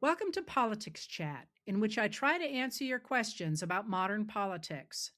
Welcome to Politics Chat, in which I try to answer your questions about modern politics.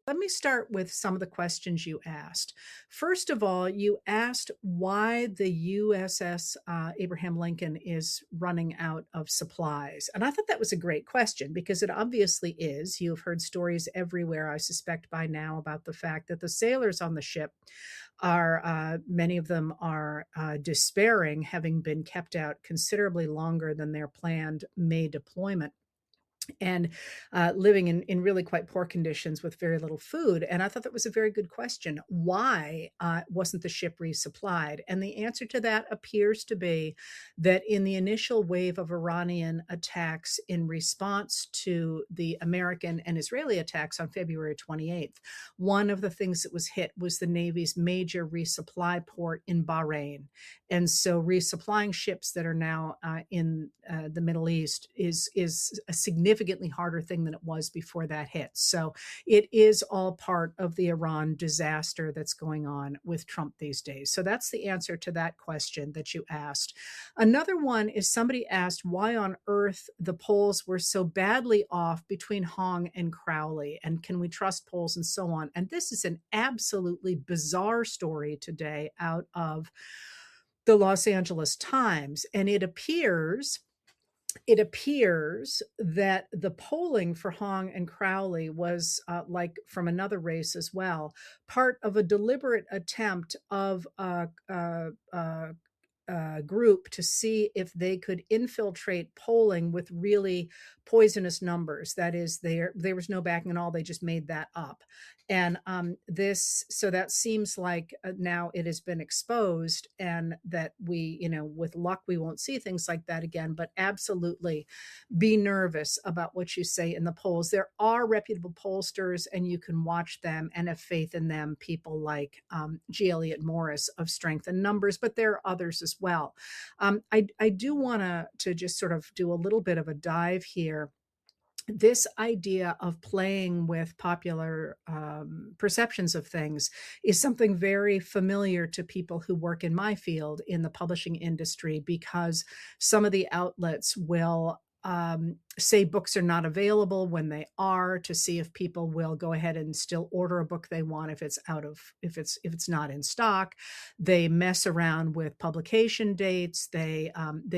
Let me start with some of the questions you asked. First of all, you asked why the USS Abraham Lincoln is running out of supplies. And I thought that was a great question because it obviously is. You've heard stories everywhere, I suspect by now, about the fact that the sailors on the ship many of them are despairing, having been kept out considerably longer than their planned May deployment and living in really quite poor conditions with very little food. And I thought that was a very good question. Why wasn't the ship resupplied? And the answer to that appears to be that in the initial wave of Iranian attacks in response to the American and Israeli attacks on February 28th, one of the things that was hit was the Navy's major resupply port in Bahrain. And so resupplying ships that are now in the Middle East is a significantly harder thing than it was before that hit. So it is all part of the Iran disaster that's going on with Trump these days. So that's the answer to that question that you asked. Another one is somebody asked why on earth the polls were so badly off between Hong and Crowley, and can we trust polls and so on. And this is an absolutely bizarre story today out of the Los Angeles Times. And it appears that the polling for Hong and Crowley was like from another race as well, part of a deliberate attempt of group to see if they could infiltrate polling with really poisonous numbers. That is, there was no backing at all. They just made that up. And so that seems like now it has been exposed, and that with luck, we won't see things like that again. But absolutely be nervous about what you say in the polls. There are reputable pollsters, and you can watch them and have faith in them. People like G. Elliott Morris of Strength and Numbers, but there are others as well. I do want to just sort of do a little bit of a dive here. This idea of playing with popular perceptions of things is something very familiar to people who work in my field in the publishing industry, because some of the outlets will say books are not available when they are, to see if people will go ahead and still order a book they want if it's not in stock. They mess around with publication dates. They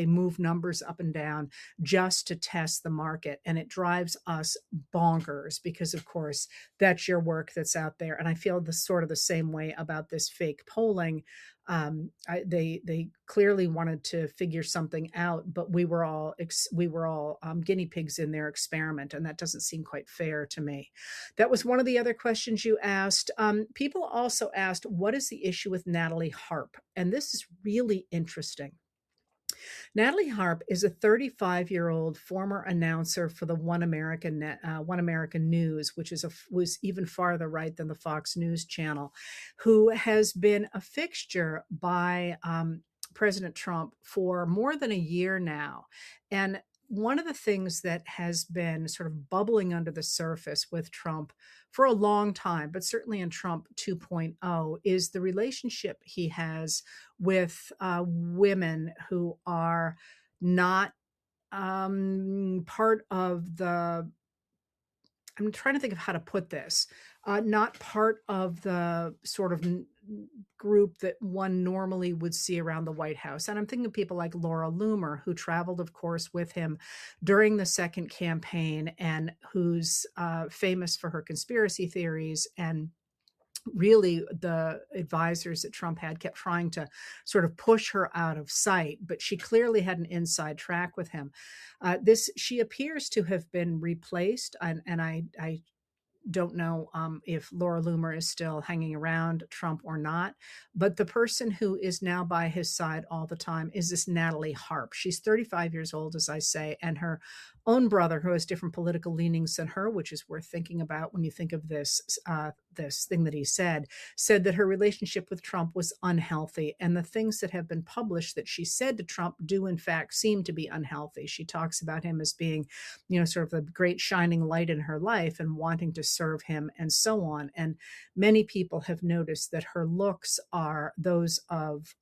move numbers up and down just to test the market, and it drives us bonkers because, of course, that's your work that's out there. And I feel the same way about this fake polling. They clearly wanted to figure something out, but we were all guinea pigs in their experiment, and that doesn't seem quite fair to me. That was one of the other questions you asked. People also asked, what is the issue with Natalie Harp? And this is really interesting. Natalie Harp is a 35-year-old former announcer for the One American News, which was even farther right than the Fox News channel, who has been a fixture by President Trump for more than a year now. And one of the things that has been sort of bubbling under the surface with Trump for a long time, but certainly in Trump 2.0, is the relationship he has with women who are not part of the, I'm trying to think of how to put this, not part of the sort of group that one normally would see around the White House. And I'm thinking of people like Laura Loomer, who traveled, of course, with him during the second campaign, and who's famous for her conspiracy theories. And really, the advisors that Trump had kept trying to sort of push her out of sight, but she clearly had an inside track with him. She appears to have been replaced, and I don't know if Laura Loomer is still hanging around Trump or not, but the person who is now by his side all the time is this Natalie Harp. She's 35 years old, as I say, and her own brother, who has different political leanings than her, which is worth thinking about when you think of this thing that he said that her relationship with Trump was unhealthy. And the things that have been published that she said to Trump do, in fact, seem to be unhealthy. She talks about him as being, sort of the great shining light in her life and wanting to serve him and so on. And many people have noticed that her looks are those of,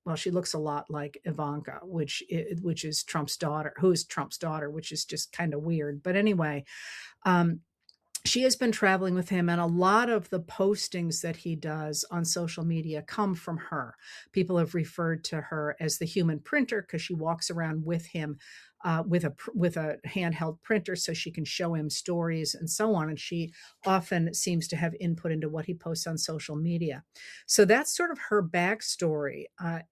well, she looks a lot like Ivanka, which is Trump's daughter, who is Trump's daughter, which is just kind of weird. But anyway, um, she has been traveling with him, and a lot of the postings that he does on social media come from her. People have referred to her as the human printer because she walks around with him with a handheld printer so she can show him stories and so on. And she often seems to have input into what he posts on social media. So that's sort of her backstory.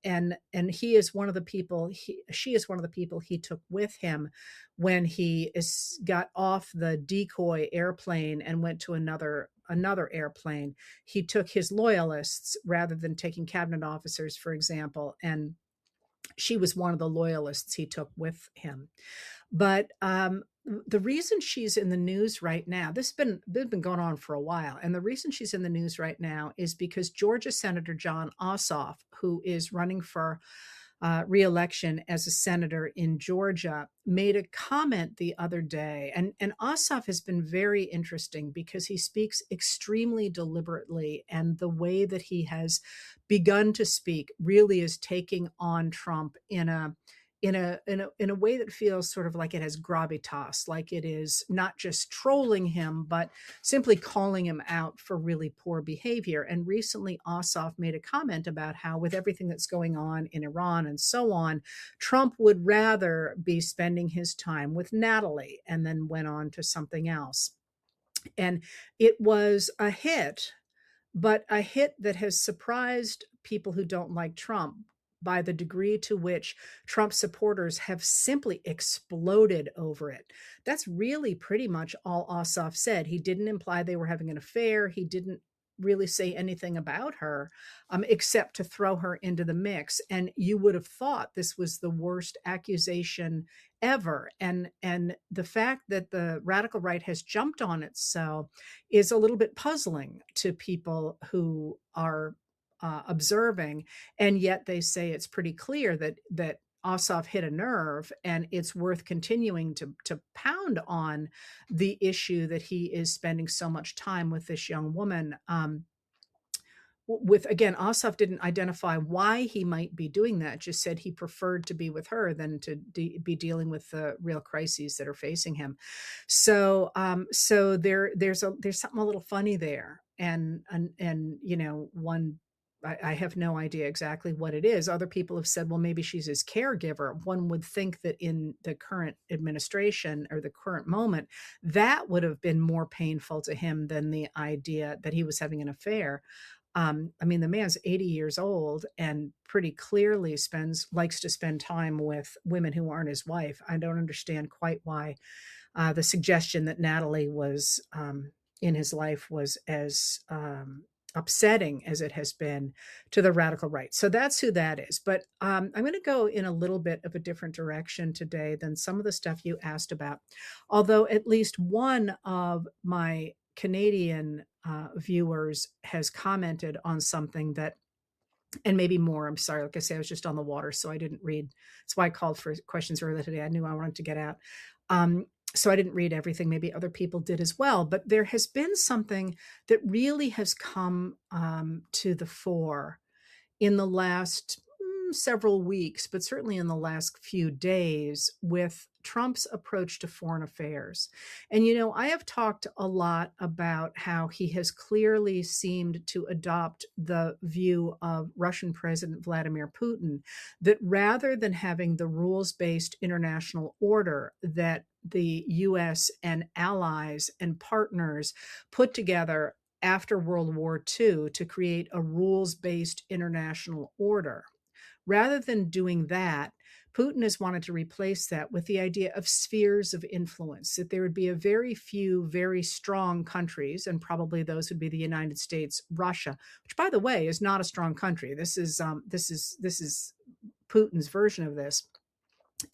And he is one of the people. She is one of the people he took with him when he got off the decoy airplane and went to another airplane. He took his loyalists rather than taking cabinet officers, for example, and she was one of the loyalists he took with him. But the reason she's in the news right now, this has been going on for a while, and the reason she's in the news right now is because Georgia Senator Jon Ossoff, who is running for reelection as a senator in Georgia, made a comment the other day. And Ossoff has been very interesting because he speaks extremely deliberately, and the way that he has begun to speak really is taking on Trump in a way that feels sort of like it has gravitas, like it is not just trolling him, but simply calling him out for really poor behavior. And recently, Ossoff made a comment about how, with everything that's going on in Iran and so on, Trump would rather be spending his time with Natalie, and then went on to something else. And it was a hit, but a hit that has surprised people who don't like Trump by the degree to which Trump supporters have simply exploded over it. That's really pretty much all Ossoff said. He didn't imply they were having an affair. He didn't really say anything about her, except to throw her into the mix. And you would have thought this was the worst accusation ever. And the fact that the radical right has jumped on it so is a little bit puzzling to people who are observing, and yet they say it's pretty clear that Ossoff hit a nerve, and it's worth continuing to pound on the issue that he is spending so much time with this young woman. With again, Ossoff didn't identify why he might be doing that; just said he preferred to be with her than to be dealing with the real crises that are facing him. So there's something a little funny there, and one. I have no idea exactly what it is. Other people have said, well, maybe she's his caregiver. One would think that in the current administration or the current moment, that would have been more painful to him than the idea that he was having an affair. I mean, the man's 80 years old and pretty clearly likes to spend time with women who aren't his wife. I don't understand quite why the suggestion that Natalie was in his life was as upsetting as it has been to the radical right. So that's who that is. But I'm going to go in a little bit of a different direction today than some of the stuff you asked about. Although at least one of my Canadian viewers has commented on something that, and maybe more. I'm sorry. Like I say, I was just on the water, so I didn't read. That's why I called for questions earlier today. I knew I wanted to get out. So I didn't read everything. Maybe other people did as well. But there has been something that really has come to the fore in the last several weeks, but certainly in the last few days, with Trump's approach to foreign affairs. And, I have talked a lot about how he has clearly seemed to adopt the view of Russian President Vladimir Putin, that rather than having the rules-based international order that the US and allies and partners put together after World War II to create a rules-based international order. Rather than doing that, Putin has wanted to replace that with the idea of spheres of influence, that there would be a very few very strong countries, and probably those would be the United States, Russia, which, by the way, is not a strong country. This is Putin's version of this.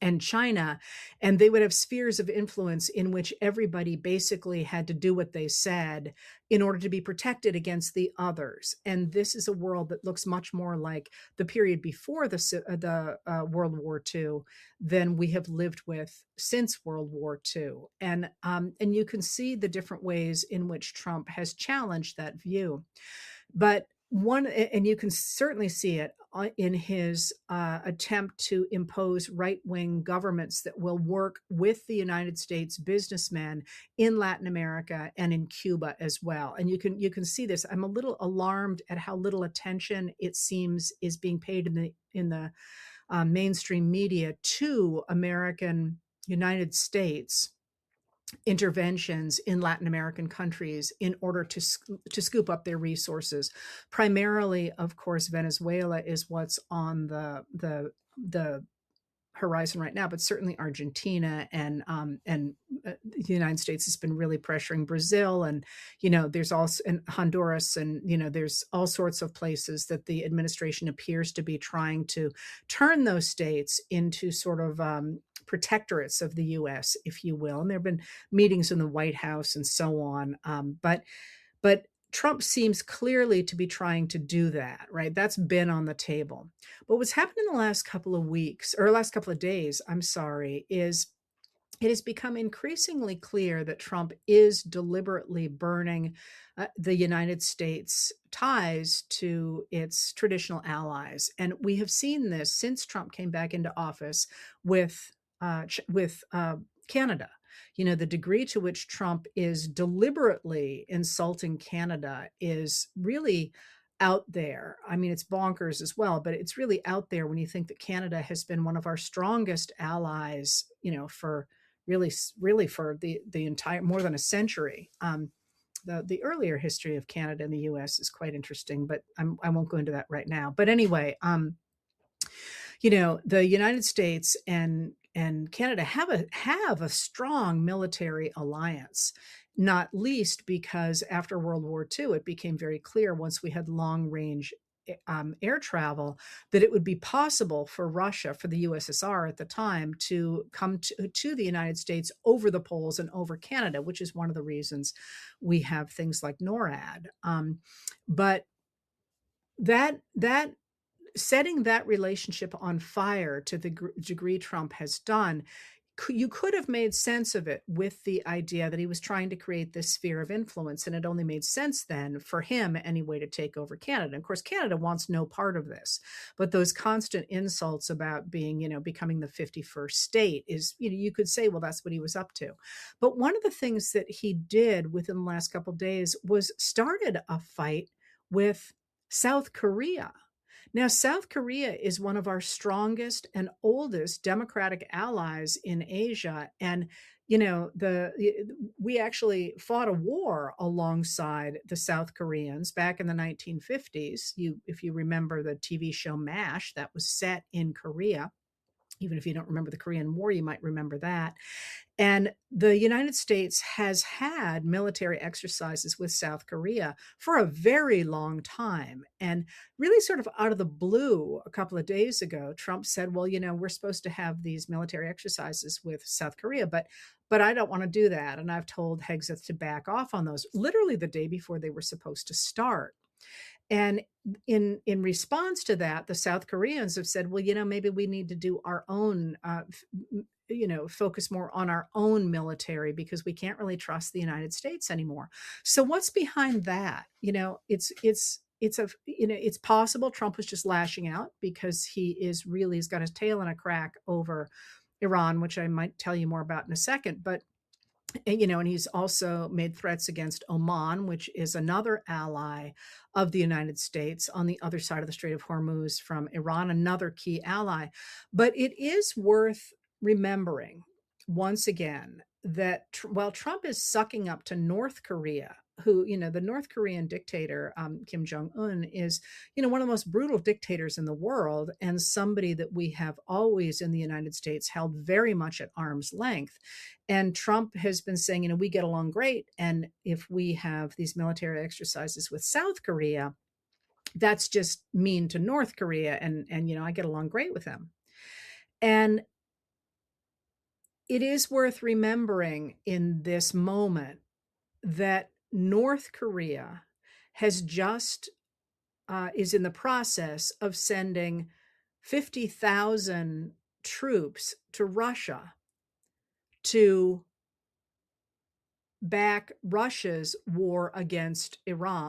and China, and they would have spheres of influence in which everybody basically had to do what they said in order to be protected against the others. And this is a world that looks much more like the period before the World War II than we have lived with since World War II. And you can see the different ways in which Trump has challenged that view. But one, and you can certainly see it in his attempt to impose right-wing governments that will work with the United States businessmen in Latin America and in Cuba as well. And you can see this. I'm a little alarmed at how little attention it seems is being paid in the mainstream media to American United States interventions in Latin American countries in order to scoop up their resources. Primarily, of course, Venezuela is what's on the horizon right now, but certainly Argentina and the United States has been really pressuring Brazil, and there's also and Honduras, and there's all sorts of places that the administration appears to be trying to turn those states into sort of protectorates of the U.S., if you will. And there have been meetings in the White House and so on, but Trump seems clearly to be trying to do that, right? That's been on the table. But what's happened in the last couple of weeks, or last couple of days, I'm sorry, is it has become increasingly clear that Trump is deliberately burning the United States ties to its traditional allies. And we have seen this since Trump came back into office with Canada. The degree to which Trump is deliberately insulting Canada is really out there. I mean, it's bonkers as well, but it's really out there when you think that Canada has been one of our strongest allies, for really for the entire more than a century. The earlier history of Canada and the U.S. is quite interesting, but I won't go into that right now. But anyway, the United States and Canada have a strong military alliance, not least because after World War II, it became very clear once we had long range air travel that it would be possible for Russia, for the USSR at the time, to come to the United States over the poles and over Canada, which is one of the reasons we have things like NORAD. But that setting that relationship on fire to the degree Trump has done, you could have made sense of it with the idea that he was trying to create this sphere of influence. And it only made sense then for him anyway to take over Canada. And of course, Canada wants no part of this. But those constant insults about being, becoming the 51st state is, you could say, well, that's what he was up to. But one of the things that he did within the last couple of days was started a fight with South Korea. Now, South Korea is one of our strongest and oldest democratic allies in Asia. And, we actually fought a war alongside the South Koreans back in the 1950s. If you remember the TV show MASH, that was set in Korea. Even if you don't remember the Korean War, you might remember that. And the United States has had military exercises with South Korea for a very long time. And really sort of out of the blue, a couple of days ago, Trump said, well, we're supposed to have these military exercises with South Korea, but I don't want to do that. And I've told Hegseth to back off on those literally the day before they were supposed to start. And in response to that, the South Koreans have said, well, maybe we need to do our own, focus more on our own military because we can't really trust the United States anymore. So what's behind that? It's possible Trump was just lashing out because he's got his tail in a crack over Iran, which I might tell you more about in a second. But and he's also made threats against Oman, which is another ally of the United States on the other side of the Strait of Hormuz from Iran, another key ally. But it is worth remembering once again that while Trump is sucking up to North Korea, who, the North Korean dictator, Kim Jong-un, is, one of the most brutal dictators in the world and somebody that we have always in the United States held very much at arm's length. And Trump has been saying, we get along great. And if we have these military exercises with South Korea, that's just mean to North Korea. And I get along great with them. And It is worth remembering in this moment that North Korea has just is in the process of sending 50,000 troops to Russia to back Russia's war against Ukraine,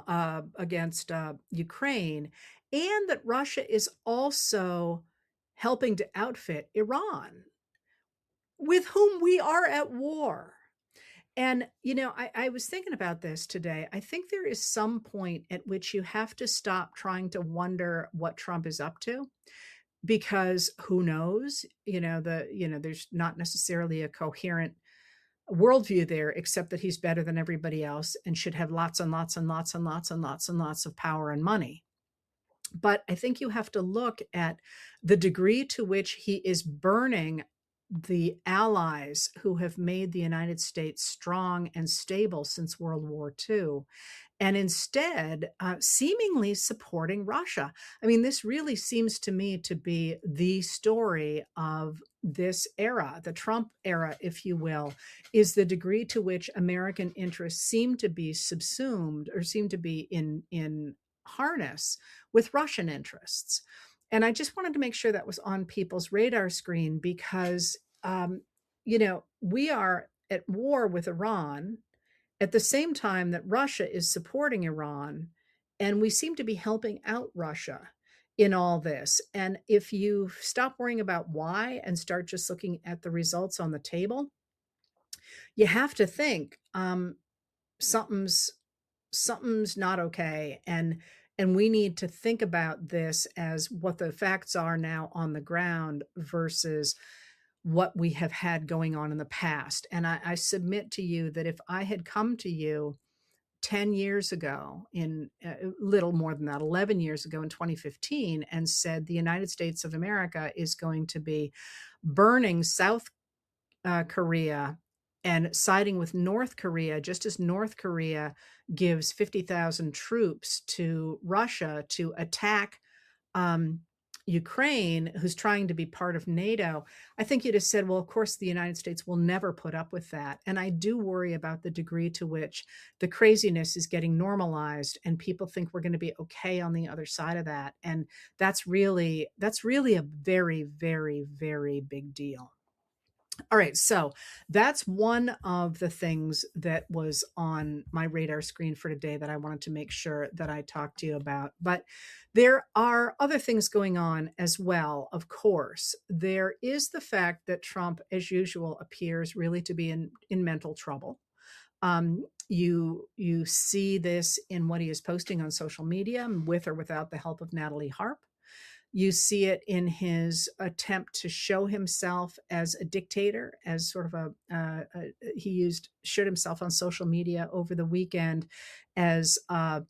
and that Russia is also helping to outfit Iran, with whom we are at war. And, I was thinking about this today. I think there is some point at which you have to stop trying to wonder what Trump is up to, because who knows? There's not necessarily a coherent worldview there, except that he's better than everybody else and should have lots and lots and lots and lots and lots and lots of power and money. But I think you have to look at the degree to which he is burning the allies who have made the United States strong and stable since World War II, and instead seemingly supporting Russia. I mean, this really seems to me to be the story of this era, the Trump era, if you will, is the degree to which American interests seem to be subsumed or seem to be in harness with Russian interests. And I just wanted to make sure that was on people's radar screen because, we are at war with Iran at the same time that Russia is supporting Iran, and we seem to be helping out Russia in all this. And if you stop worrying about why and start just looking at the results on the table, you have to think something's something's not okay, and we need to think about this as what the facts are now on the ground versus what we have had going on in the past. And I submit to you that if I had come to you 10 years ago, in little more than that, 11 years ago in 2015, and said the United States of America is going to be burning South Korea and siding with North Korea, just as North Korea gives 50,000 troops to Russia to attack um, Ukraine, who's trying to be part of NATO, I think you'd have said, well, of course, the United States will never put up with that. And I do worry about the degree to which the craziness is getting normalized and people think we're going to be okay on the other side of that. And that's really a very, very, very big deal. All right, so that's one of the things that was on my radar screen for today that I wanted to make sure that I talked to you about. But there are other things going on as well, of course. There is the fact that Trump, as usual, appears really to be in mental trouble. You see this in what he is posting on social media, with or without the help of Natalie Harp. You see it in his attempt to show himself as a dictator, as sort of he showed himself on social media over the weekend as um,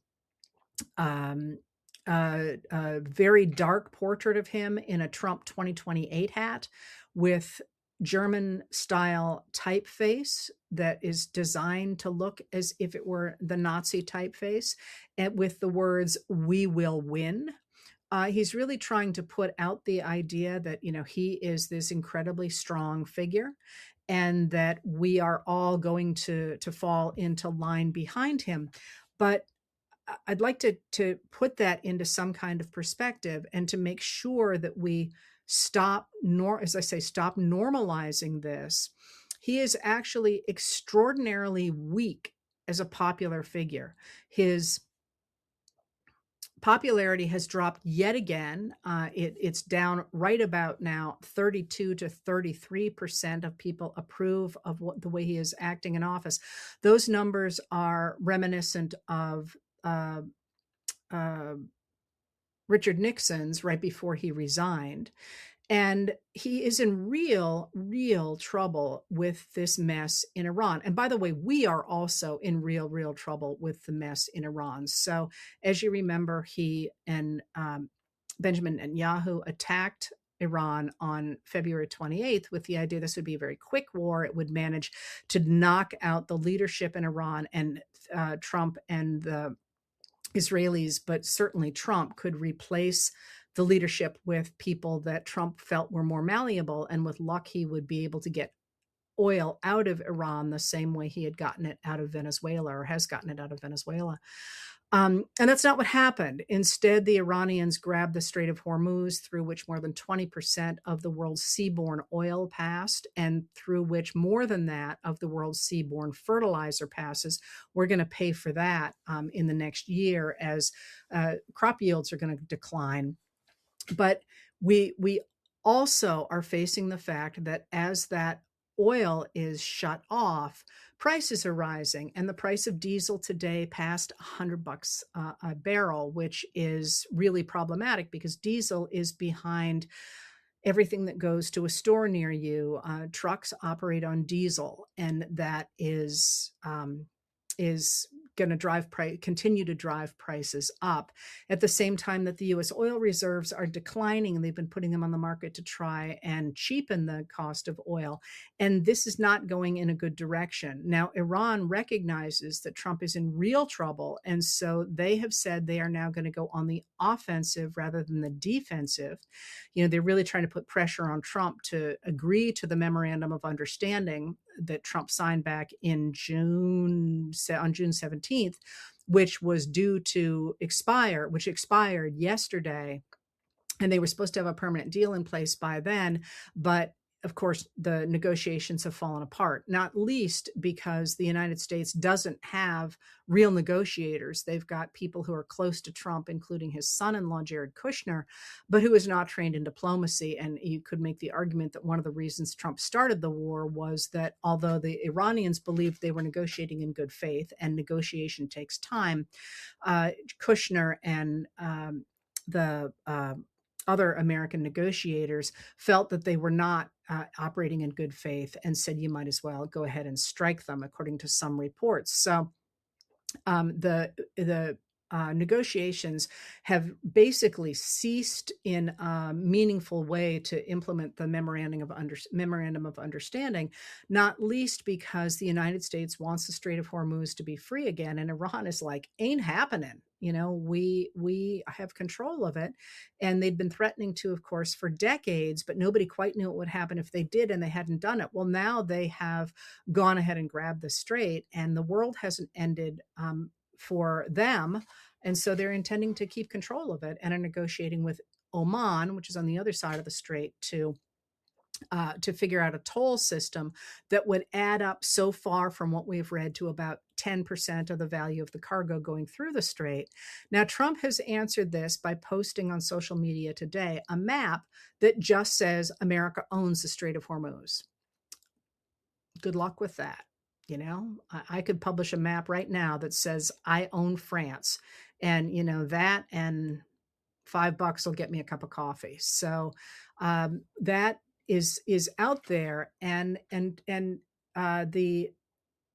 a very dark portrait of him in a Trump 2028 hat with German style typeface that is designed to look as if it were the Nazi typeface, and with the words, "We will win." He's really trying to put out the idea that, he is this incredibly strong figure and that we are all going to fall into line behind him. But I'd like to put that into some kind of perspective and to make sure that we as I say, stop normalizing this. He is actually extraordinarily weak as a popular figure. His popularity has dropped yet again. It's down right about now. 32 to 33% of people approve of the way he is acting in office. Those numbers are reminiscent of uh, Richard Nixon's right before he resigned. And he is in real, real trouble with this mess in Iran. And by the way, we are also in real, real trouble with the mess in Iran. So, as you remember, he and Benjamin Netanyahu attacked Iran on February 28th with the idea this would be a very quick war. It would manage to knock out the leadership in Iran, and Trump and the Israelis, but certainly Trump, could replace the leadership with people that Trump felt were more malleable. And with luck, he would be able to get oil out of Iran the same way he had gotten it out of Venezuela, or has gotten it out of Venezuela. And that's not what happened. Instead, the Iranians grabbed the Strait of Hormuz, through which more than 20% of the world's seaborne oil passed, and through which more than that of the world's seaborne fertilizer passes. We're going to pay for that in the next year as crop yields are going to decline. But we also are facing the fact that as that oil is shut off, prices are rising, and the price of diesel today passed $100 a barrel, which is really problematic because diesel is behind everything that goes to a store near you. Trucks operate on diesel, and that is going to continue to drive prices up at the same time that the U.S. oil reserves are declining, and they've been putting them on the market to try and cheapen the cost of oil. And this is not going in a good direction. Now, Iran recognizes that Trump is in real trouble, and so they have said they are now going to go on the offensive rather than the defensive. They're really trying to put pressure on Trump to agree to the memorandum of understanding that Trump signed back on June 17th, which expired yesterday. And they were supposed to have a permanent deal in place by then, but of course, the negotiations have fallen apart, not least because the United States doesn't have real negotiators. They've got people who are close to Trump, including his son-in-law, Jared Kushner, but who is not trained in diplomacy. And you could make the argument that one of the reasons Trump started the war was that although the Iranians believed they were negotiating in good faith, and negotiation takes time, Kushner and the other American negotiators felt that they were not operating in good faith, and said you might as well go ahead and strike them, according to some reports. So the negotiations have basically ceased in a meaningful way to implement the memorandum of understanding, not least because the United States wants the Strait of Hormuz to be free again, and Iran is like, ain't happening. We have control of it, and they'd been threatening to, of course, for decades, but nobody quite knew what would happen if they did, and they hadn't done it. Well, now they have gone ahead and grabbed the strait, and the world hasn't ended for them. And so they're intending to keep control of it and are negotiating with Oman, which is on the other side of the strait, to figure out a toll system that would add up, so far from what we've read, to about 10% of the value of the cargo going through the strait. Now, Trump has answered this by posting on social media today a map that just says America owns the Strait of Hormuz. Good luck with that. I could publish a map right now that says I own France, and that and $5 will get me a cup of coffee. So that is out there, and the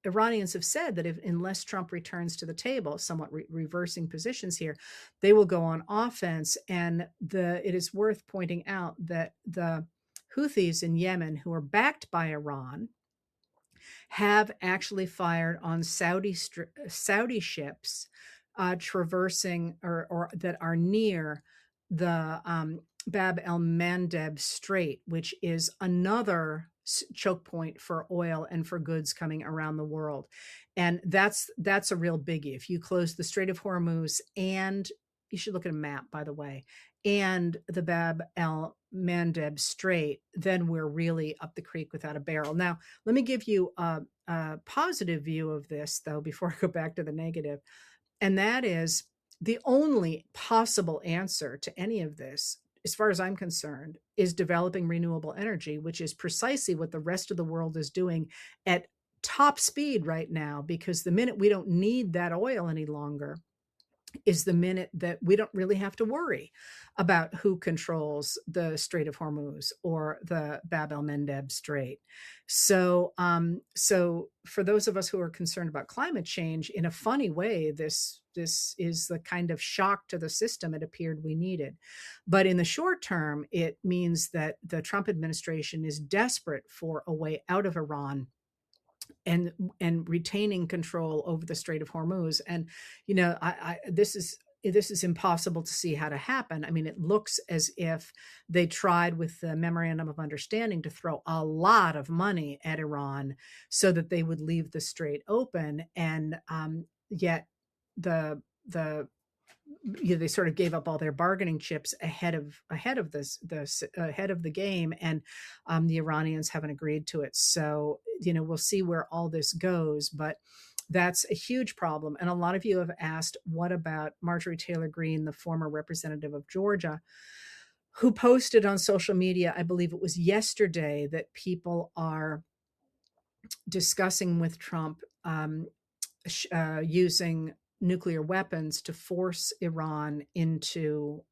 Iranians have said that unless Trump returns to the table, somewhat reversing positions here, they will go on offense. And it is worth pointing out that the Houthis in Yemen, who are backed by Iran, have actually fired on Saudi ships traversing or that are near the Bab el-Mandeb Strait, which is another choke point for oil and for goods coming around the world. And that's a real biggie. If you close the Strait of Hormuz, and you should look at a map, by the way, and the Bab el-Mandeb Strait, then we're really up the creek without a barrel. Now, let me give you a positive view of this, though, before I go back to the negative. And that is, the only possible answer to any of this, as far as I'm concerned, is developing renewable energy, which is precisely what the rest of the world is doing at top speed right now, because the minute we don't need that oil any longer is the minute that we don't really have to worry about who controls the Strait of Hormuz or the Bab el-Mandeb Strait. So for those of us who are concerned about climate change, in a funny way, this is the kind of shock to the system it appeared we needed. But in the short term, it means that the Trump administration is desperate for a way out of Iran and retaining control over the Strait of Hormuz. And, I this is this is impossible to see how to happen. I mean, it looks as if they tried with the memorandum of understanding to throw a lot of money at Iran so that they would leave the strait open, and yet the they sort of gave up all their bargaining chips ahead of the game, and the Iranians haven't agreed to it. So we'll see where all this goes, but that's a huge problem. And a lot of you have asked, what about Marjorie Taylor Greene, the former representative of Georgia, who posted on social media, I believe it was yesterday, that people are discussing with Trump using nuclear weapons to force Iran into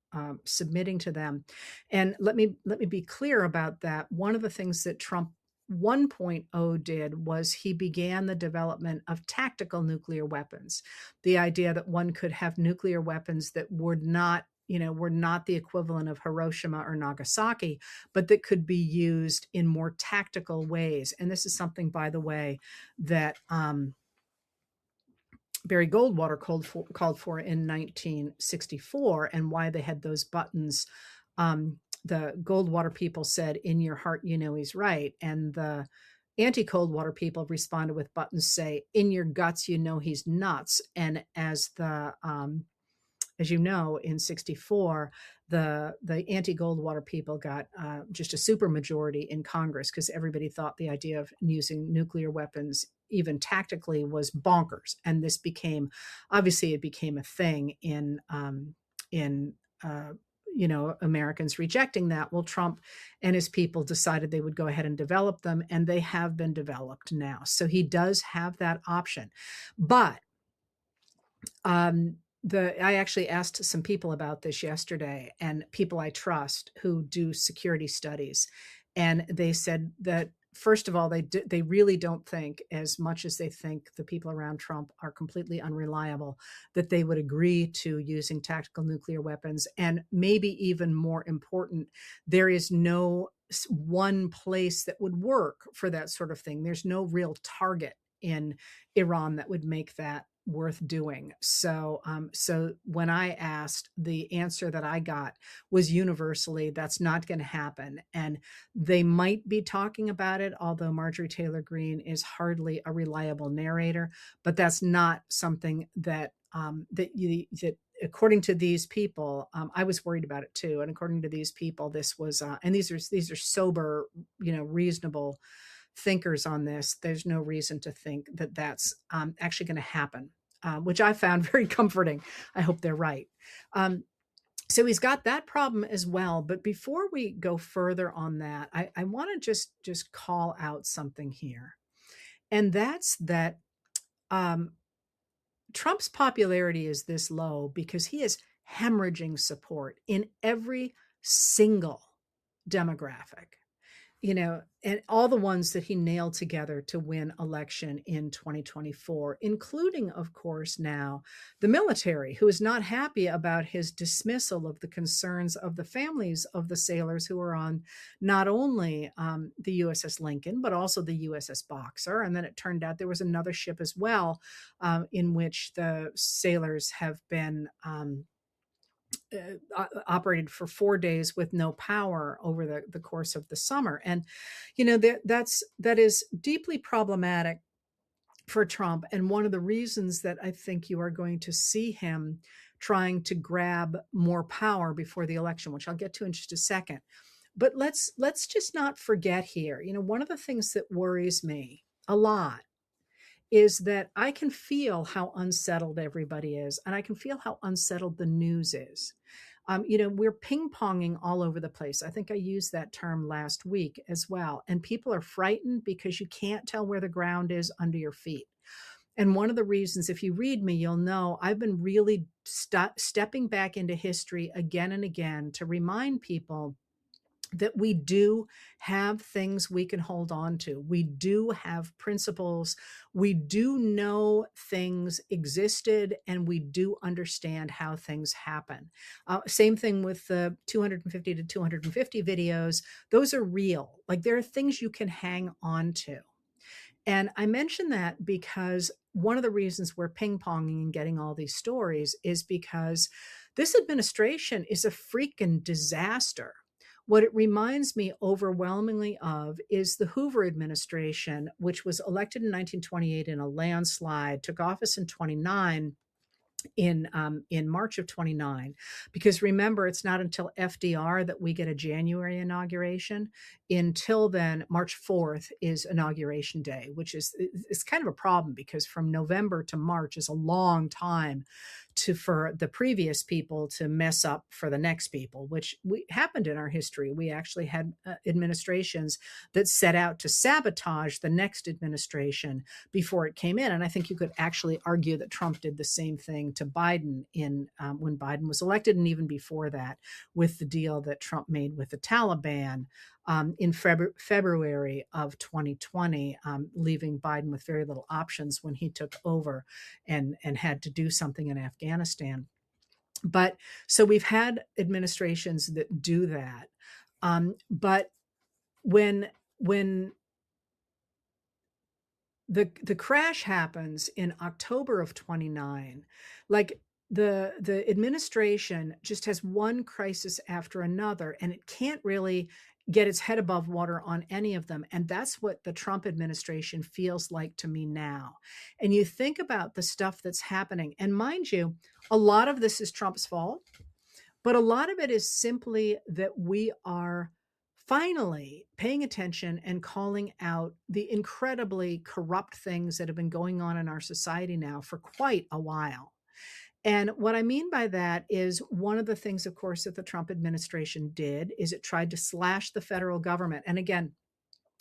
submitting to them. And let me be clear about that. One of the things that Trump 1.0 did was he began the development of tactical nuclear weapons. The idea that one could have nuclear weapons that were not the equivalent of Hiroshima or Nagasaki, but that could be used in more tactical ways. And this is something, by the way, that Barry Goldwater called for in 1964, and why they had those buttons. The Goldwater people said, "In your heart, you know he's right," and the anti-Coldwater people responded with buttons say, "In your guts, you know he's nuts." And as you know, in 64, the anti-Goldwater people got just a super majority in Congress, because everybody thought the idea of using nuclear weapons, even tactically, was bonkers. And this became a thing in Americans rejecting that. Well, Trump and his people decided they would go ahead and develop them, and they have been developed now. So he does have that option. But I actually asked some people about this yesterday, and people I trust who do security studies, and they said that, first of all, they really don't think, as much as they think the people around Trump are completely unreliable, that they would agree to using tactical nuclear weapons. And maybe even more important, there is no one place that would work for that sort of thing. There's no real target in Iran that would make that worth doing. So when I asked, the answer that I got was universally, that's not going to happen. And they might be talking about it, although Marjorie Taylor Greene is hardly a reliable narrator. But that's not something that according to these people, I was worried about it too. And according to these people, this was, and these are sober, reasonable thinkers on this. There's no reason to think that that's actually going to happen, which I found very comforting. I hope they're right. So he's got that problem as well. But before we go further on that, I want to just call out something here. And that's that Trump's popularity is this low because he is hemorrhaging support in every single demographic, and all the ones that he nailed together to win election in 2024, including, of course, now the military, who is not happy about his dismissal of the concerns of the families of the sailors who were on not only the USS Lincoln, but also the USS Boxer. And then it turned out there was another ship as well, in which the sailors have been operated for 4 days with no power over the course of the summer. And, that is deeply problematic for Trump. And one of the reasons that I think you are going to see him trying to grab more power before the election, which I'll get to in just a second. But let's just not forget here, one of the things that worries me a lot is that I can feel how unsettled everybody is, and I can feel how unsettled the news is. We're ping-ponging all over the place. I think I used that term last week as well. And people are frightened because you can't tell where the ground is under your feet. And one of the reasons, if you read me, you'll know I've been really stepping back into history again and again to remind people that we do have things we can hold on to. We do have principles. We do know things existed, and we do understand how things happen. Same thing with the 250 to 250 videos. Those are real. Like, there are things you can hang on to. And I mention that because one of the reasons we're ping ponging and getting all these stories is because this administration is a freaking disaster. What it reminds me overwhelmingly of is the Hoover administration, which was elected in 1928 in a landslide, took office in 29 in March of 29, because remember, it's not until FDR that we get a January inauguration. Until then, March 4th is inauguration day, which is it's kind of a problem because from November to March is a long time for the previous people to mess up for the next people, which happened in our history. We actually had administrations that set out to sabotage the next administration before it came in. And I think you could actually argue that Trump did the same thing to Biden when Biden was elected, and even before that, with the deal that Trump made with the Taliban in February of 2020, leaving Biden with very little options when he took over and had to do something in Afghanistan. But so we've had administrations that do that. But when the crash happens in October of 29, like the administration just has one crisis after another, and it can't really get its head above water on any of them. And that's what the Trump administration feels like to me now. And you think about the stuff that's happening, and mind you, a lot of this is Trump's fault, but a lot of it is simply that we are finally paying attention and calling out the incredibly corrupt things that have been going on in our society now for quite a while. And what I mean by that is one of the things, of course, that the Trump administration did is it tried to slash the federal government. And again,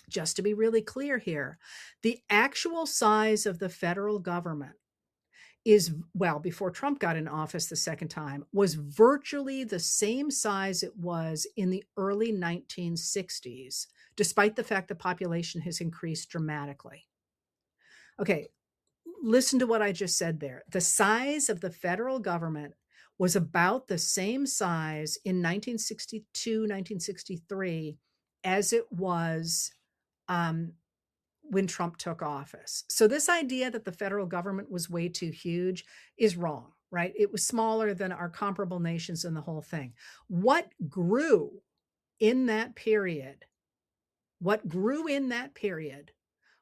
just to be really clear here, the actual size of the federal government is, well, before Trump got in office the second time, was virtually the same size it was in the early 1960s, despite the fact the population has increased dramatically. Okay, listen to what I just said there. The size of the federal government was about the same size in 1962, 1963 as it was when Trump took office. So this idea that the federal government was way too huge is wrong, right? It was smaller than our comparable nations and the whole thing. What grew in that period, what grew in that period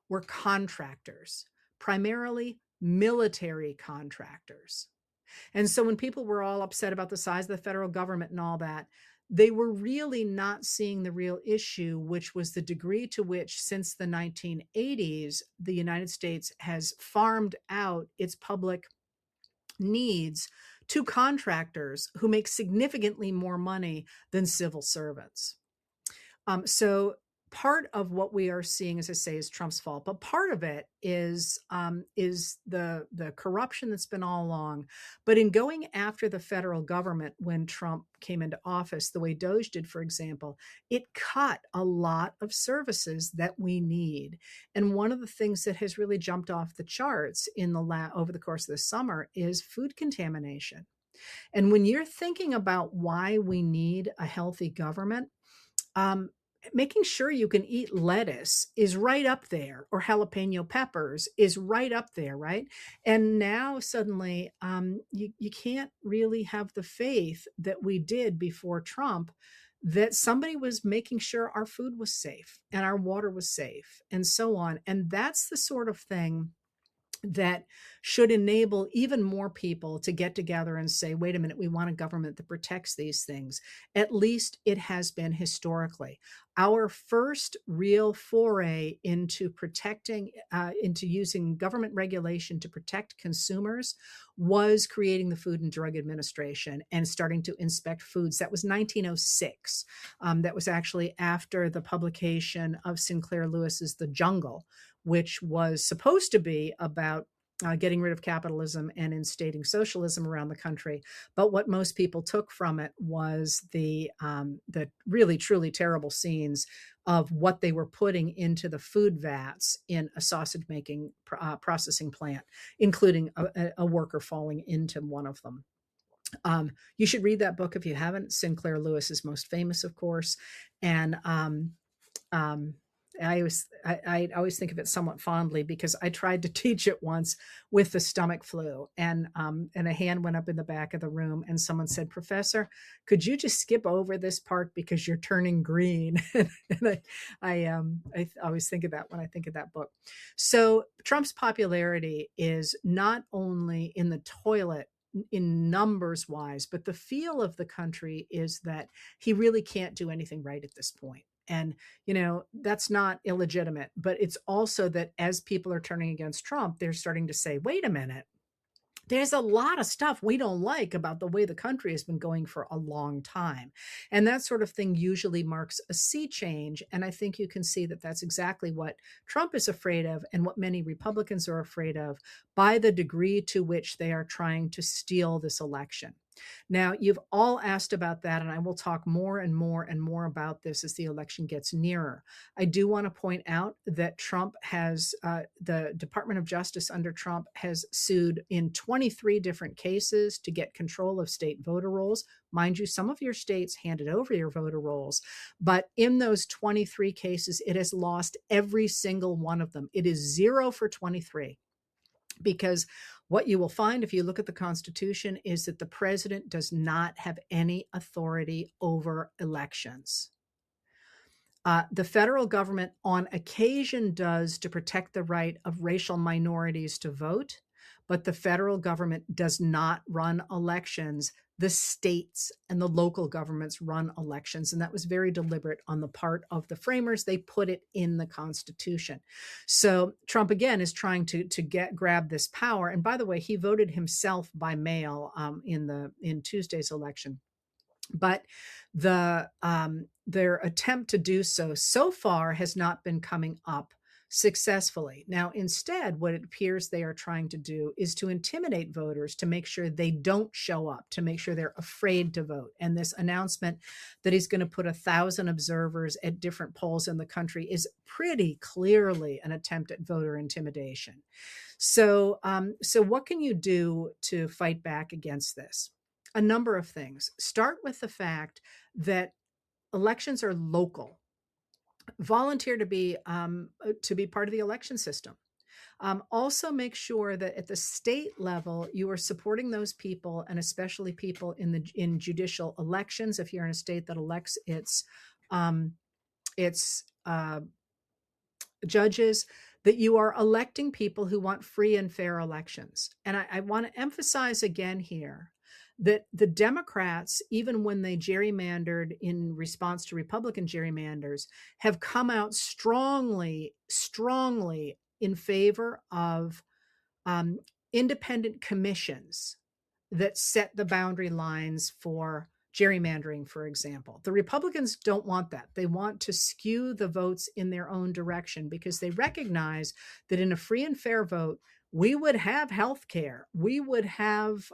were contractors, primarily military contractors. And so when people were all upset about the size of the federal government and all that, they were really not seeing the real issue, which was the degree to which, since the 1980s, the United States has farmed out its public needs to contractors who make significantly more money than civil servants. So part of what we are seeing, as I say, is Trump's fault, but part of it is the corruption that's been all along. But in going after the federal government when Trump came into office, the way DOJ did, for example, it cut a lot of services that we need. And one of the things that has really jumped off the charts over the course of the summer is food contamination. And when you're thinking about why we need a healthy government, making sure you can eat lettuce is right up there, or jalapeno peppers is right up there, right? And now suddenly you can't really have the faith that we did before Trump, that somebody was making sure our food was safe and our water was safe and so on. And that's the sort of thing that should enable even more people to get together and say, wait a minute, we want a government that protects these things. At least it has been historically. Our first real foray into into using government regulation to protect consumers was creating the Food and Drug Administration and starting to inspect foods. That was 1906. That was actually after the publication of Sinclair Lewis's The Jungle, which was supposed to be about getting rid of capitalism and instating socialism around the country. But what most people took from it was the really, truly terrible scenes of what they were putting into the food vats in a sausage making processing plant, including a worker falling into one of them. You should read that book if you haven't. Sinclair Lewis is most famous, of course. And I always think of it somewhat fondly because I tried to teach it once with the stomach flu, and a hand went up in the back of the room, and someone said, "Professor, could you just skip over this part because you're turning green?" And always think of that when I think of that book. So Trump's popularity is not only in the toilet in numbers wise, but the feel of the country is that he really can't do anything right at this point. And, that's not illegitimate, but it's also that as people are turning against Trump, they're starting to say, wait a minute, there's a lot of stuff we don't like about the way the country has been going for a long time. And that sort of thing usually marks a sea change. And I think you can see that that's exactly what Trump is afraid of and what many Republicans are afraid of by the degree to which they are trying to steal this election. Now, you've all asked about that, and I will talk more and more and more about this as the election gets nearer. I do want to point out that the Department of Justice under Trump has sued in 23 different cases to get control of state voter rolls. Mind you, some of your states handed over your voter rolls, but in those 23 cases, it has lost every single one of them. It is 0 for 23. Because what you will find if you look at the Constitution is that the president does not have any authority over elections. The federal government on occasion does to protect the right of racial minorities to vote, but the federal government does not run elections. The states and the local governments run elections. And that was very deliberate on the part of the framers. They put it in the Constitution. So Trump, again, is trying to grab this power. And by the way, he voted himself by mail in Tuesday's election. But their attempt to do so far has not been coming up successfully. Now, instead, what it appears they are trying to do is to intimidate voters to make sure they don't show up, to make sure they're afraid to vote. And this announcement that he's going to put 1,000 observers at different polls in the country is pretty clearly an attempt at voter intimidation. So what can you do to fight back against this? A number of things. Start with the fact that elections are local. Volunteer to be part of the election system. Also, make sure that at the state level you are supporting those people, and especially people in judicial elections. If you're in a state that elects its judges, that you are electing people who want free and fair elections. And I want to emphasize again here that the Democrats, even when they gerrymandered in response to Republican gerrymanders, have come out strongly in favor of independent commissions that set the boundary lines for gerrymandering, for example. The Republicans don't want that. They want to skew the votes in their own direction because they recognize that in a free and fair vote, we would have health care. We would have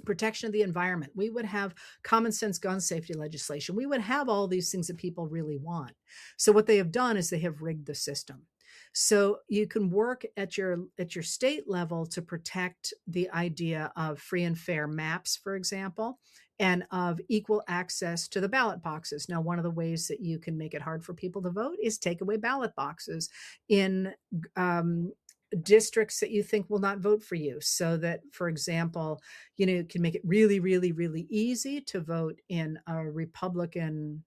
protection of the environment. We would have common sense gun safety legislation. We would have all these things that people really want. So what they have done is they have rigged the system. So you can work at your state level to protect the idea of free and fair maps, for example, and of equal access to the ballot boxes. Now, one of the ways that you can make it hard for people to vote is take away ballot boxes in districts that you think will not vote for you, so that, for example, you can make it really, really, really easy to vote in a Republican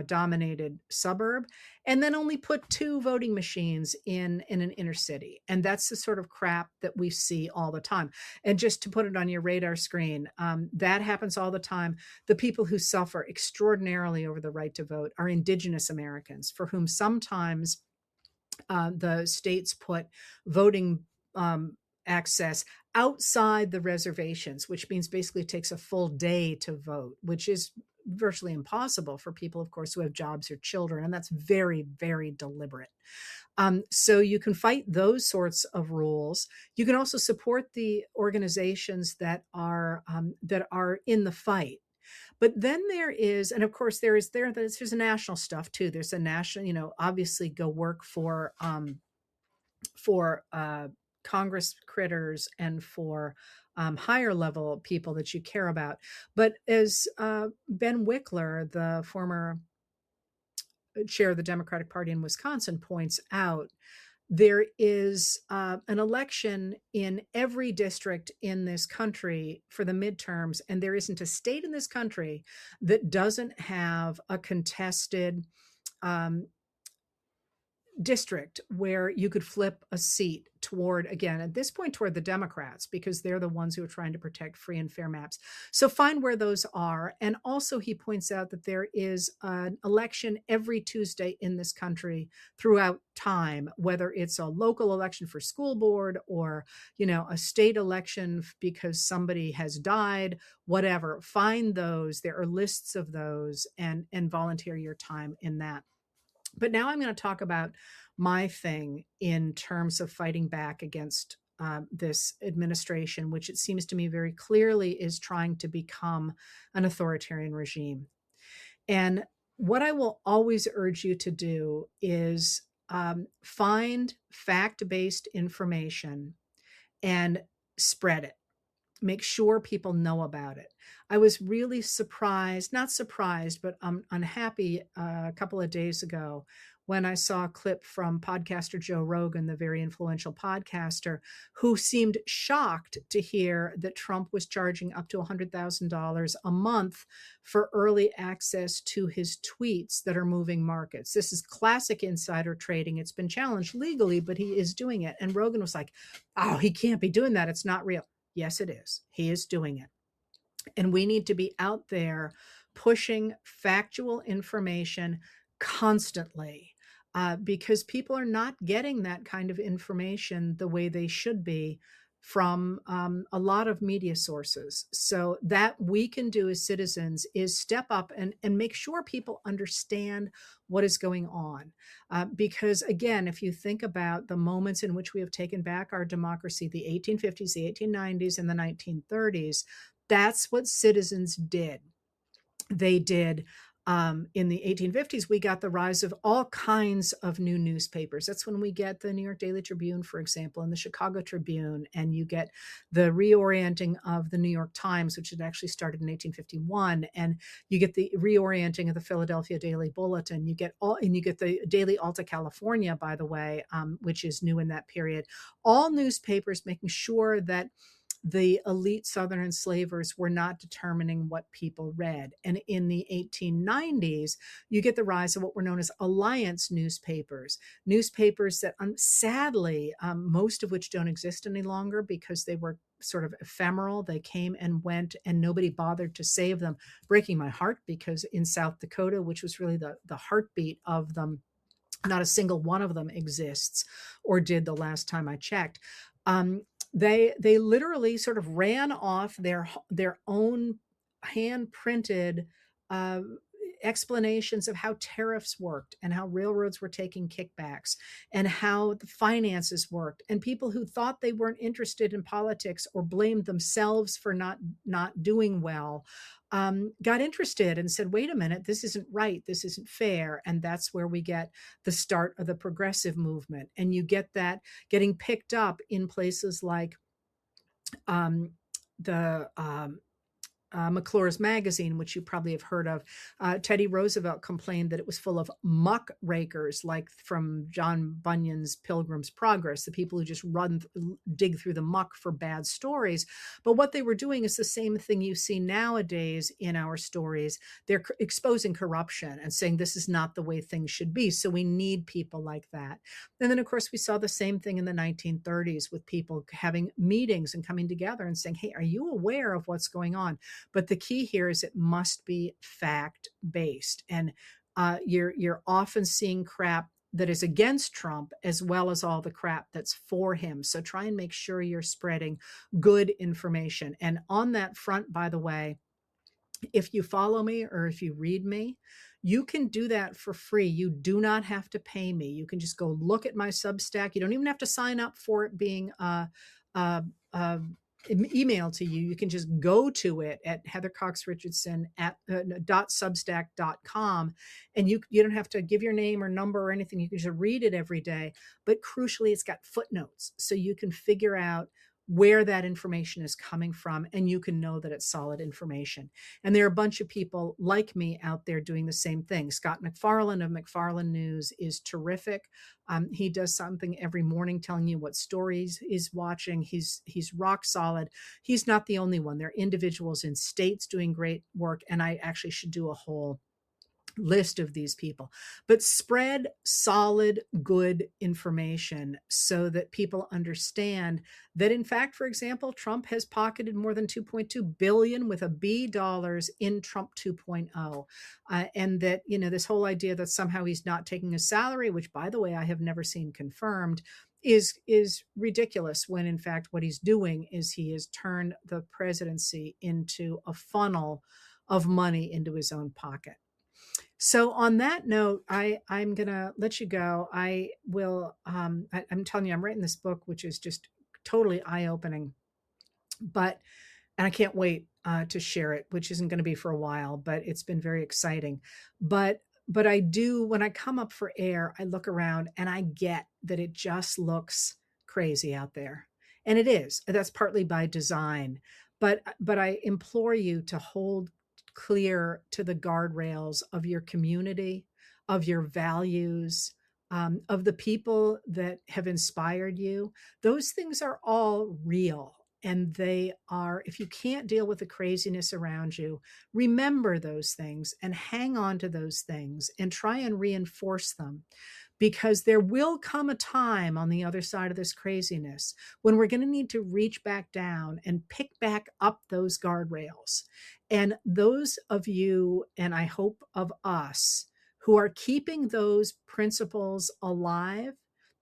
dominated suburb, and then only put 2 voting machines in an inner city. And that's the sort of crap that we see all the time. And just to put it on your radar screen, that happens all the time. The people who suffer extraordinarily over the right to vote are Indigenous Americans, for whom sometimes the states put voting access outside the reservations, which means basically it takes a full day to vote, which is virtually impossible for people, of course, who have jobs or children. And that's very, very deliberate. So you can fight those sorts of rules. You can also support the organizations that are in the fight. But then there is, and of course there's a national stuff too. There's a national, obviously go work for Congress critters and for higher level people that you care about. But as Ben Wickler, the former chair of the Democratic Party in Wisconsin, points out, there is an election in every district in this country for the midterms, and there isn't a state in this country that doesn't have a contested um, district where you could flip a seat toward, again, at this point, toward the Democrats, because they're the ones who are trying to protect free and fair maps. So find where those are. And also, he points out that there is an election every Tuesday in this country throughout time, whether it's a local election for school board or, a state election because somebody has died, whatever. Find those. There are lists of those, and volunteer your time in that. But now I'm going to talk about my thing in terms of fighting back against this administration, which it seems to me very clearly is trying to become an authoritarian regime. And what I will always urge you to do is find fact-based information and spread it. Make sure people know about it. I was really surprised, not surprised, but unhappy a couple of days ago when I saw a clip from podcaster Joe Rogan, the very influential podcaster, who seemed shocked to hear that Trump was charging up to $100,000 a month for early access to his tweets that are moving markets. This is classic insider trading. It's been challenged legally, but he is doing it. And Rogan was like, oh, he can't be doing that. It's not real. Yes, it is. He is doing it. And we need to be out there pushing factual information constantly because people are not getting that kind of information the way they should be from a lot of media sources. So that we can do as citizens is step up and make sure people understand what is going on. Because again, if you think about the moments in which we have taken back our democracy, the 1850s, the 1890s, and the 1930s, that's what citizens did. They did. In the 1850s, we got the rise of all kinds of new newspapers. That's when we get the New York Daily Tribune, for example, and the Chicago Tribune, and you get the reorienting of the New York Times, which had actually started in 1851, and you get the reorienting of the Philadelphia Daily Bulletin. You get the Daily Alta California, by the way, which is new in that period. All newspapers making sure that the elite Southern enslavers were not determining what people read. And in the 1890s, you get the rise of what were known as alliance newspapers that sadly, most of which don't exist any longer because they were sort of ephemeral. They came and went and nobody bothered to save them, breaking my heart because in South Dakota, which was really the heartbeat of them, not a single one of them exists or did the last time I checked. They literally sort of ran off their own hand printed explanations of how tariffs worked and how railroads were taking kickbacks and how the finances worked. And people who thought they weren't interested in politics or blamed themselves for not doing well got interested and said, wait a minute, this isn't right. This isn't fair. And that's where we get the start of the progressive movement. And you get that getting picked up in places like the McClure's magazine, which you probably have heard of. Teddy Roosevelt complained that it was full of muck rakers, like from John Bunyan's Pilgrim's Progress, the people who just dig through the muck for bad stories. But what they were doing is the same thing you see nowadays in our stories. They're exposing corruption and saying this is not the way things should be. So we need people like that. And then, of course, we saw the same thing in the 1930s with people having meetings and coming together and saying, hey, are you aware of what's going on? But the key here is it must be fact-based. And you're often seeing crap that is against Trump as well as all the crap that's for him. So try and make sure you're spreading good information. And on that front, by the way, if you follow me or if you read me, you can do that for free. You do not have to pay me. You can just go look at my Substack. You don't even have to sign up for it being email to you. You can just go to it at heathercoxrichardson at .substack.com, and you don't have to give your name or number or anything. You can just read it every day. But crucially, it's got footnotes, so you can figure out where that information is coming from, and you can know that it's solid information. And there are a bunch of people like me out there doing the same thing. Scott McFarland of McFarland News is terrific. He does something every morning telling you what stories he's watching. He's rock solid. He's not the only one. There are individuals in states doing great work, and I actually should do a whole list of these people. But spread solid, good information so that people understand that, in fact, for example, Trump has pocketed more than 2.2 billion with a B dollars in Trump 2.0. And that, this whole idea that somehow he's not taking a salary, which, by the way, I have never seen confirmed, is ridiculous, when in fact what he's doing is he has turned the presidency into a funnel of money into his own pocket. So on that note, I'm gonna let you go. I will. I'm telling you, I'm writing this book, which is just totally eye opening. But and I can't wait to share it, which isn't going to be for a while, but it's been very exciting. But I do, when I come up for air, I look around and I get that it just looks crazy out there, and it is. That's partly by design, but I implore you to hold clear to the guardrails of your community, of your values, of the people that have inspired you. Those things are all real. And they are, if you can't deal with the craziness around you, remember those things and hang on to those things and try and reinforce them, because there will come a time on the other side of this craziness when we're going to need to reach back down and pick back up those guardrails. And those of you, and I hope of us, who are keeping those principles alive,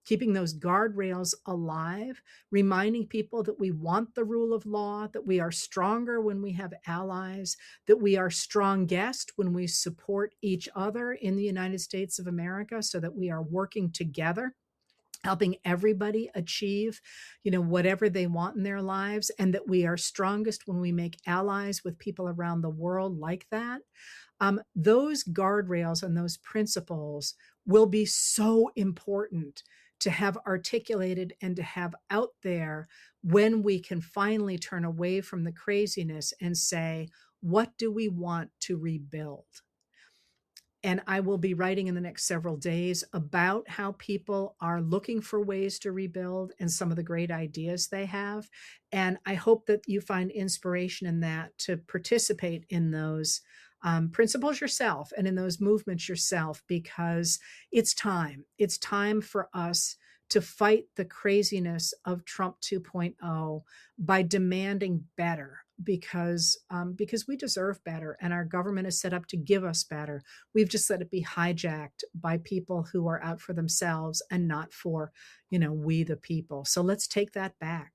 keeping those guardrails alive, reminding people that we want the rule of law, that we are stronger when we have allies, that we are strongest when we support each other in the United States of America, so that we are working together, helping everybody achieve, whatever they want in their lives, and that we are strongest when we make allies with people around the world like that. Those guardrails and those principles will be so important to have articulated and to have out there when we can finally turn away from the craziness and say, what do we want to rebuild? And I will be writing in the next several days about how people are looking for ways to rebuild and some of the great ideas they have. And I hope that you find inspiration in that to participate in those principles yourself and in those movements yourself, because it's time. It's time for us to fight the craziness of Trump 2.0 by demanding better, because we deserve better, and our government is set up to give us better. We've just let it be hijacked by people who are out for themselves and not for, we the people. So let's take that back.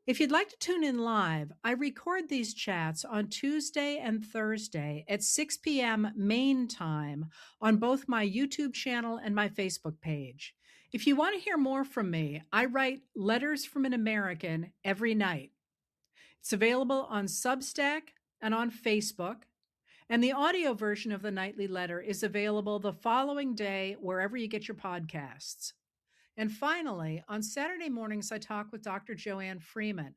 If you'd like to tune in live, I record these chats on Tuesday and Thursday at 6 p.m. Maine time on both my YouTube channel and my Facebook page. If you want to hear more from me, I write Letters from an American every night. It's available on Substack and on Facebook, and the audio version of the nightly letter is available the following day wherever you get your podcasts. And finally, on Saturday mornings, I talk with Dr. Joanne Freeman,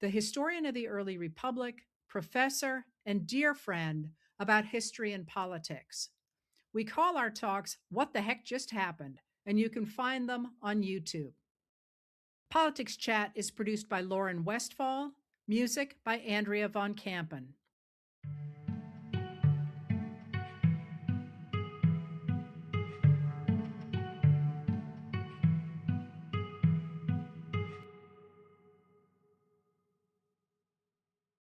the historian of the early republic, professor, and dear friend, about history and politics. We call our talks What the Heck Just Happened, and you can find them on YouTube. Politics Chat is produced by Lauren Westfall, music by Andrea Von Kampen.